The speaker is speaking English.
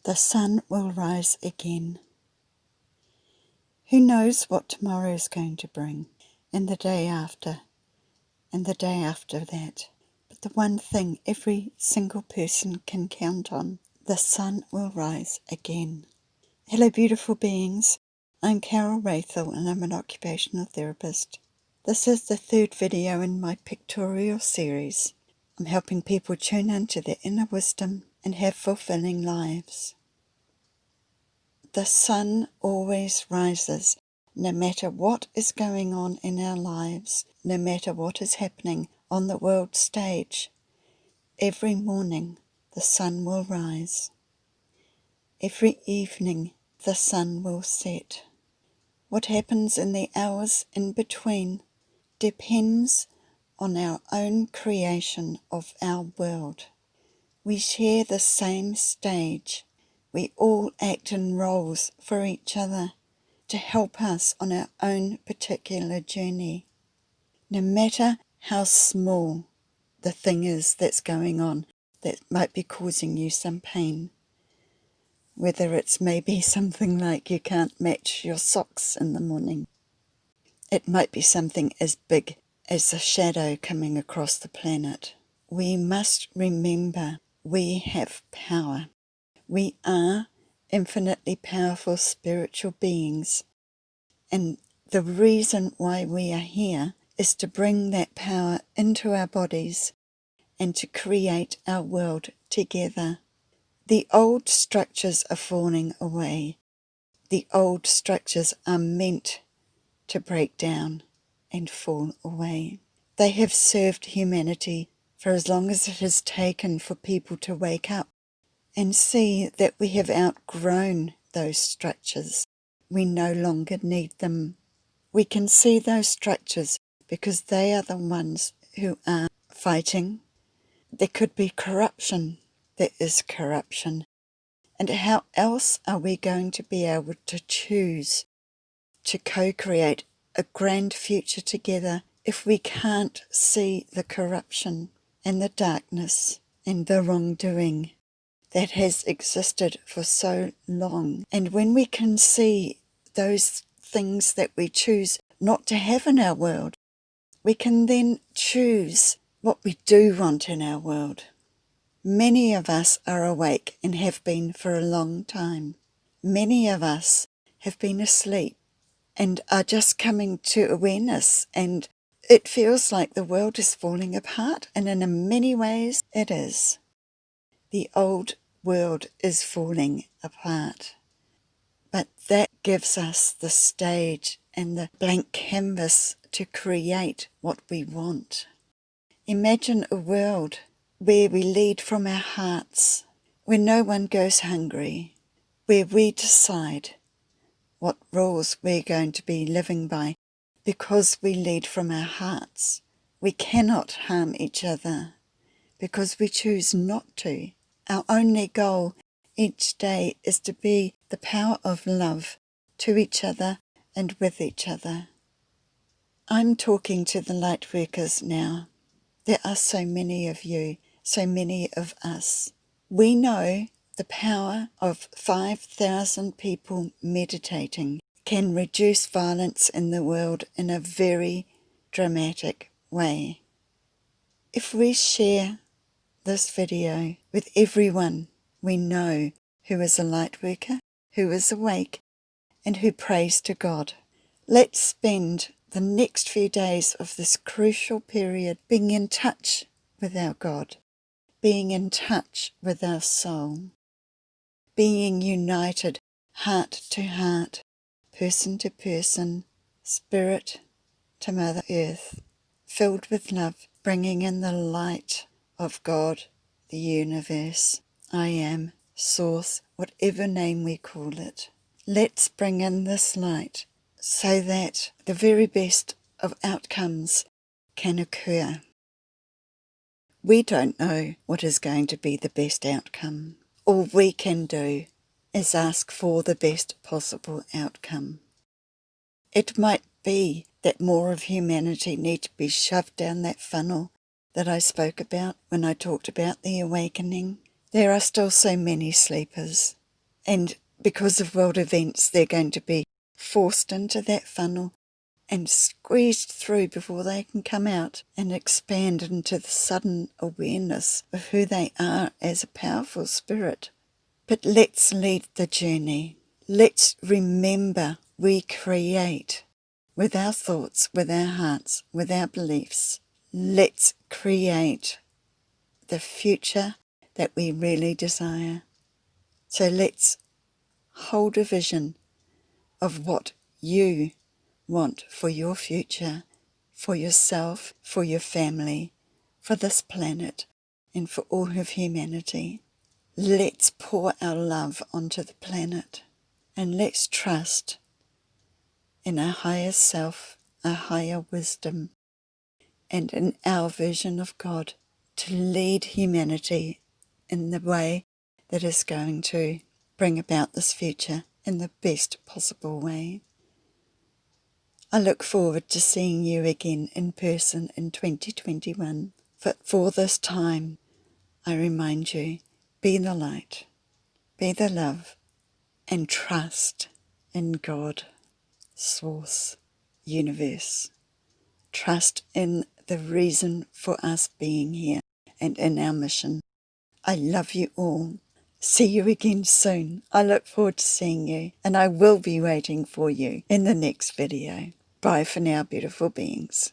The sun will rise again. Who knows what tomorrow is going to bring, and the day after, and the day after that. But the one thing every single person can count on, the sun will rise again. Hello beautiful beings, I'm Carol Wrathel and I'm an occupational therapist. This is the third video in my pictorial series. I'm helping people tune into their inner wisdom and have fulfilling lives. The sun always rises, no matter what is going on in our lives, no matter what is happening on the world stage. Every morning the sun will rise. Every evening the sun will set. What happens in the hours in between depends on our own creation of our world. We share the same stage. We all act in roles for each other to help us on our own particular journey. No matter how small the thing is that's going on that might be causing you some pain, whether it's maybe something like you can't match your socks in the morning. It might be something as big as a shadow coming across the planet. We must remember we have power. We are infinitely powerful spiritual beings, and the reason why we are here is to bring that power into our bodies and to create our world together. The old structures are falling away. The old structures are meant to break down and fall away. They have served humanity for as long as it has taken for people to wake up and see that we have outgrown those structures. We no longer need them. We can see those structures because they are the ones who are fighting. There could be corruption. There is corruption. And how else are we going to be able to choose to co-create a grand future together if we can't see the corruption and the darkness and the wrongdoing that has existed for so long? And when we can see those things that we choose not to have in our world, we can then choose what we do want in our world. Many of us are awake and have been for a long time. Many of us have been asleep and are just coming to awareness, and it feels like the world is falling apart, and in many ways it is. The old world is falling apart, but that gives us the stage and the blank canvas to create what we want. Imagine a world where we lead from our hearts, where no one goes hungry, where we decide what rules we're going to be living by because we lead from our hearts. We cannot harm each other because we choose not to. Our only goal each day is to be the power of love to each other and with each other. I'm talking to the light workers now. There are so many of you, so many of us. We know the power of 5,000 people meditating can reduce violence in the world in a very dramatic way. If we share this video with everyone we know who is a light worker, who is awake, and who prays to God, let's spend the next few days of this crucial period being in touch with our God, being in touch with our soul, being united heart to heart, person to person, spirit to Mother Earth, filled with love, bringing in the light of God, the universe. I am, source, whatever name we call it. Let's bring in this light so that the very best of outcomes can occur. We don't know what is going to be the best outcome. All we can do is ask for the best possible outcome. It might be that more of humanity need to be shoved down that funnel that I spoke about when I talked about the awakening. There are still so many sleepers. And because of world events, they're going to be forced into that funnel and squeezed through before they can come out and expand into the sudden awareness of who they are as a powerful spirit. But let's lead the journey. Let's remember we create with our thoughts, with our hearts, with our beliefs. Let's create the future that we really desire. So let's hold a vision of what you want for your future, for yourself, for your family, for this planet, and for all of humanity. Let's pour our love onto the planet, and let's trust in our higher self, our higher wisdom, and in our vision of God to lead humanity in the way that is going to bring about this future in the best possible way. I look forward to seeing you again in person in 2021. But for this time, I remind you, be the light, be the love, and trust in God, Source, Universe. Trust in the reason for us being here and in our mission. I love you all. See you again soon. I look forward to seeing you, and I will be waiting for you in the next video. Bye for now, beautiful beings.